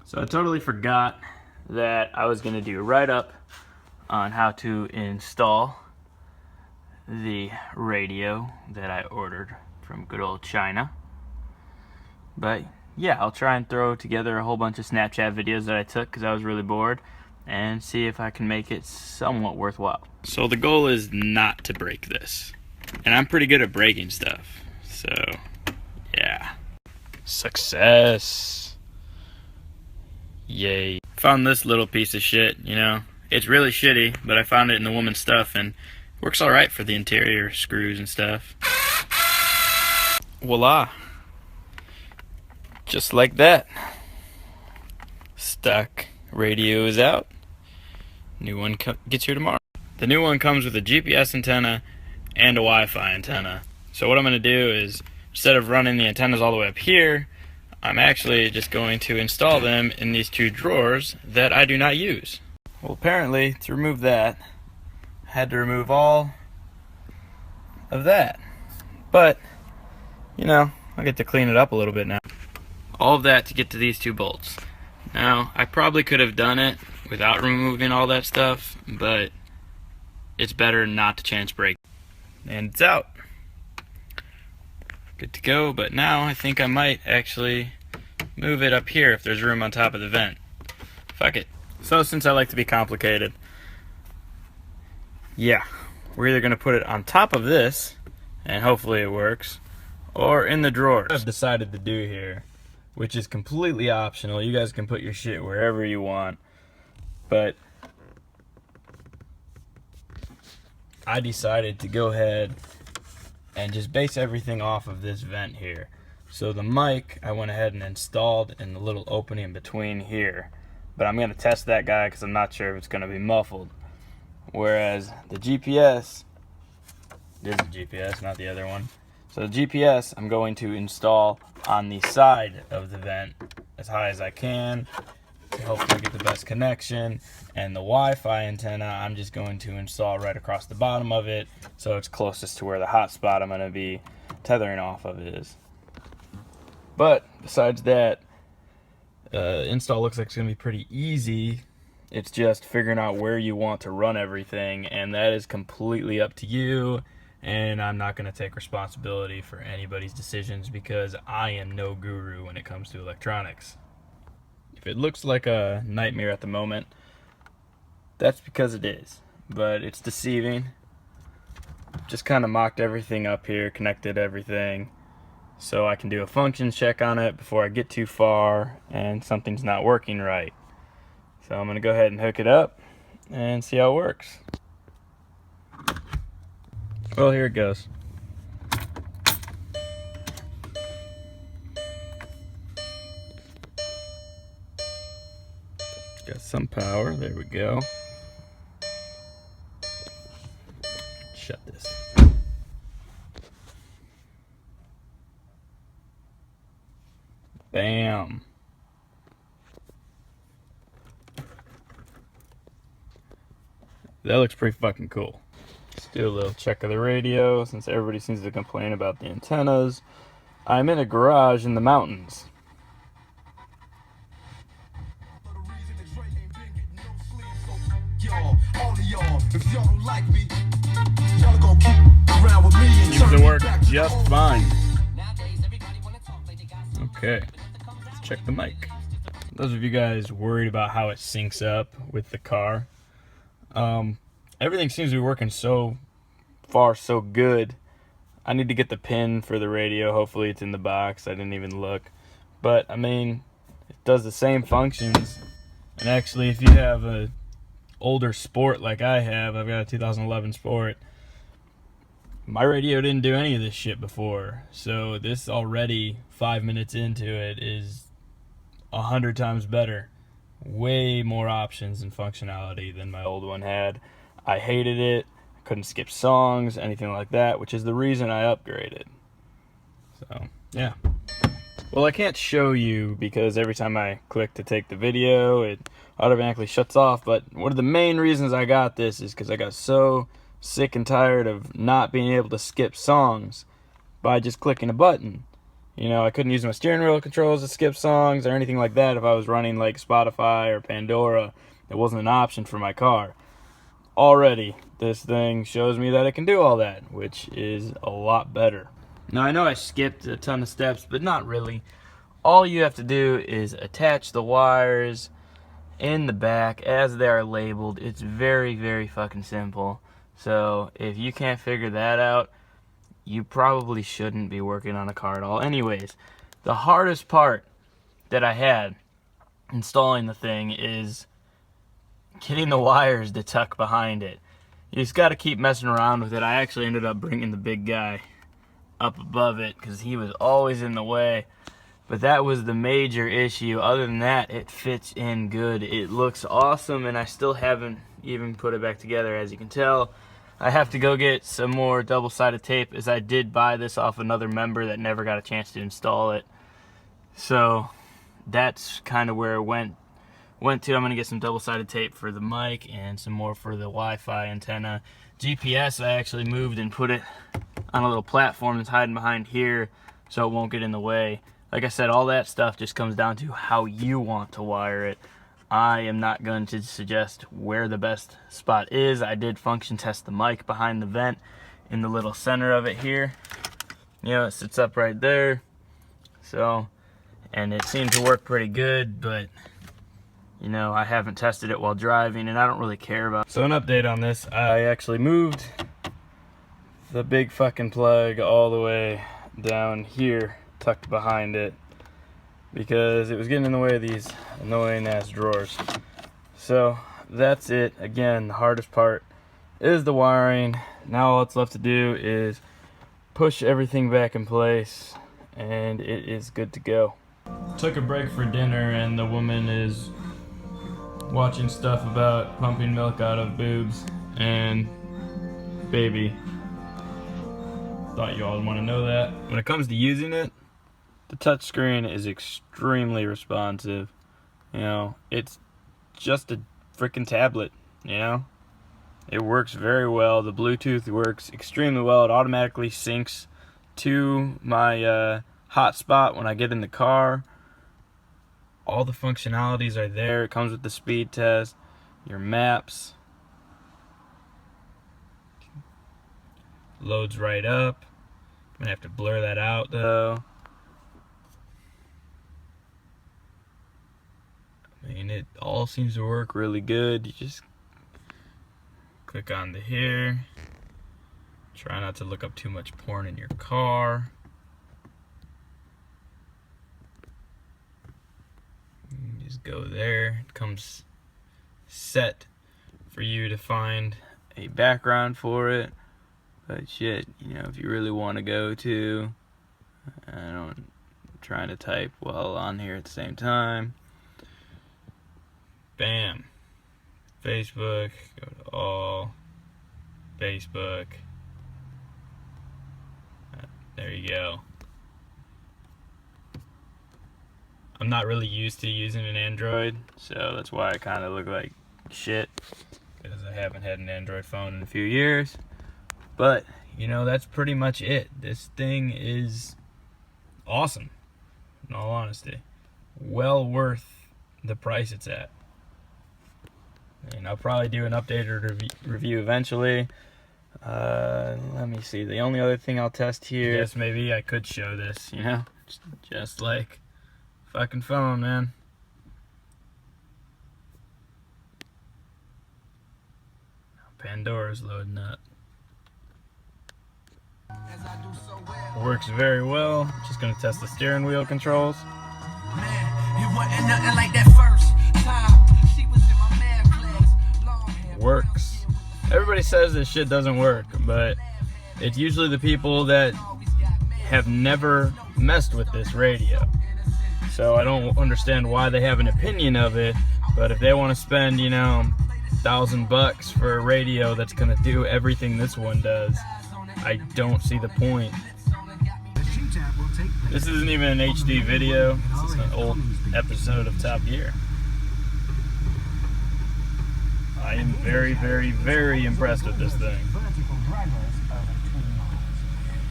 So I totally forgot that I was going to do a write-up on how to install the radio that I ordered from good old China. But yeah, I'll try and throw together a whole bunch of Snapchat videos that I took because I was really bored and see if I can make it somewhat worthwhile. So the goal is not to break this. And I'm pretty good at breaking stuff. So yeah. Success. Yay. Found this little piece of shit, you know. It's really shitty, but I found it in the woman's stuff and it works alright for the interior screws and stuff. Voila. Just like that. Stock radio is out. New one gets here tomorrow. The new one comes with a GPS antenna and a Wi-Fi antenna. So what I'm going to do is, instead of running the antennas all the way up here, I'm actually just going to install them in these two drawers that I do not use. Well, apparently, to remove that, I had to remove all of that. But, you know, I get to clean it up a little bit now. All of that to get to these two bolts. Now, I probably could have done it without removing all that stuff, but it's better not to chance break. And it's out. Good to go, but now I think I might actually move it up here if there's room on top of the vent. Fuck it. So since I like to be complicated, yeah, we're either going to put it on top of this, and hopefully it works, or in the drawers. I've decided to do here, which is completely optional. You guys can put your shit wherever you want, but I decided to go ahead and just base everything off of this vent here. So the mic I went ahead and installed in the little opening in between here, but I'm going to test that guy because I'm not sure if it's going to be muffled. Whereas the GPS, this is the GPS, not the other one. So the GPS I'm going to install on the side of the vent as high as I can to hopefully get the best connection, and the Wi-Fi antenna I'm just going to install right across the bottom of it so it's closest to where the hotspot I'm going to be tethering off of is. But besides that, install looks like it's going to be pretty easy. It's just figuring out where you want to run everything, and that is completely up to you, and I'm not going to take responsibility for anybody's decisions because I am no guru when it comes to electronics. If it looks like a nightmare at the moment, that's because it is, but it's deceiving. Just kind of mocked everything up here, connected everything, so I can do a function check on it before I get too far and something's not working right. So I'm going to go ahead and hook it up and see how it works. Well, here it goes. Got some power, there we go. Shut this. Bam. That looks pretty fucking cool. Let's do a little check of the radio since everybody seems to complain about the antennas. I'm in a garage in the mountains. Seems to work just fine. Okay, let's check the mic. Those of you guys worried about how it syncs up with the car, everything seems to be working so far so good. I need to get the pin for the radio. Hopefully it's in the box. I didn't even look, but I mean, it does the same functions. And actually, if you have a older Sport like I have, I've got a 2011 Sport, my radio didn't do any of this shit before, so this already 5 minutes into it is 100 times better. Way more options and functionality than my old one had. I hated it. Couldn't skip songs, anything like that, which is the reason I upgraded. So yeah, well, I can't show you because every time I click to take the video it automatically shuts off, but one of the main reasons I got this is because I got so sick and tired of not being able to skip songs by just clicking a button. You know, I couldn't use my steering wheel controls to skip songs or anything like that if I was running like Spotify or Pandora. It wasn't an option for my car. Already, this thing shows me that it can do all that, which is a lot better. Now, I know I skipped a ton of steps, but not really. All you have to do is attach the wires in the back as they are labeled. It's very, very fucking simple. So if you can't figure that out, you probably shouldn't be working on a car at all. Anyways, the hardest part that I had installing the thing is getting the wires to tuck behind it. You just got to keep messing around with it. I actually ended up bringing the big guy up above it because he was always in the way. But that was the major issue. Other than that, it fits in good. It looks awesome, and I still haven't even put it back together. As you can tell, I have to go get some more double-sided tape, as I did buy this off another member that never got a chance to install it. So that's kind of where it went to. I'm going to get some double-sided tape for the mic and some more for the Wi-Fi antenna. GPS, I actually moved and put it on a little platform that's hiding behind here so it won't get in the way. Like I said, all that stuff just comes down to how you want to wire it. I am not going to suggest where the best spot is. I did function test the mic behind the vent in the little center of it here. You know, it sits up right there. So, and it seemed to work pretty good, but you know, I haven't tested it while driving, and I don't really care about it. So an update on this, I actually moved the big fucking plug all the way down here, tucked behind it, because it was getting in the way of these annoying ass drawers. So that's it. Again, the hardest part is the wiring. Now all it's left to do is push everything back in place, and it is good to go. Took a break for dinner, and the woman is watching stuff about pumping milk out of boobs and baby. Thought you all would want to know that. When it comes to using it, the touchscreen is extremely responsive. You know, it's just a freaking tablet, you know? It works very well. The Bluetooth works extremely well. It automatically syncs to my hotspot when I get in the car. All the functionalities are there. It comes with the speed test, your maps. Loads right up. I'm gonna have to blur that out though. I mean, it all seems to work really good. You just click on to here. Try not to look up too much porn in your car. You just go there. It comes set for you to find a background for it. But shit, you know, if you really want to go to, I'm trying to type while on here at the same time. Bam. Facebook, go to all, Facebook. There you go. I'm not really used to using an Android, so that's why I kind of look like shit, because I haven't had an Android phone in a few years. But, you know, that's pretty much it. This thing is awesome, in all honesty. Well worth the price it's at. And I'll probably do an updated review eventually. Let me see. The only other thing I'll test here, yes, maybe I could show this, you know? Just like fucking phone, man. Pandora's loading up. Works very well. Just gonna test the steering wheel controls. Works. Everybody says this shit doesn't work, but it's usually the people that have never messed with this radio. So I don't understand why they have an opinion of it, but if they want to spend, you know, $1,000 for a radio that's gonna do everything this one does, I don't see the point. This isn't even an HD video. This is an old episode of Top Gear. I am very, very, very impressed with this thing.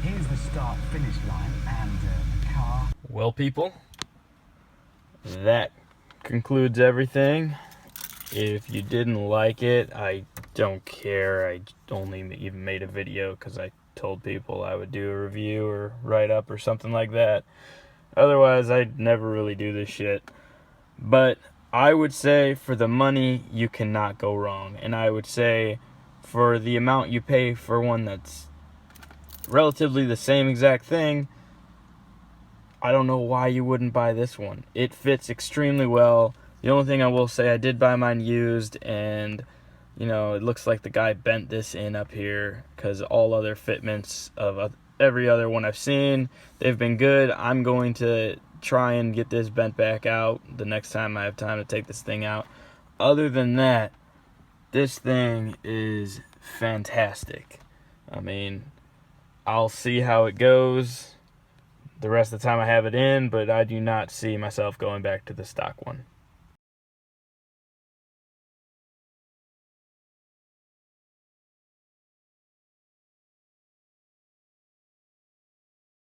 Here's the start-finish line and Well, people, that concludes everything. If you didn't like it, I don't care. I only even made a video because I told people I would do a review or write-up or something like that. Otherwise, I'd never really do this shit. But I would say for the money, you cannot go wrong. And I would say for the amount you pay for one that's relatively the same exact thing, I don't know why you wouldn't buy this one. It fits extremely well. The only thing I will say, I did buy mine used, and you know, it looks like the guy bent this in up here, because all other fitments of every other one I've seen, they've been good. I'm going to try and get this bent back out the next time I have time to take this thing out. Other than that, this thing is fantastic. I mean, I'll see how it goes the rest of the time I have it in, but I do not see myself going back to the stock one.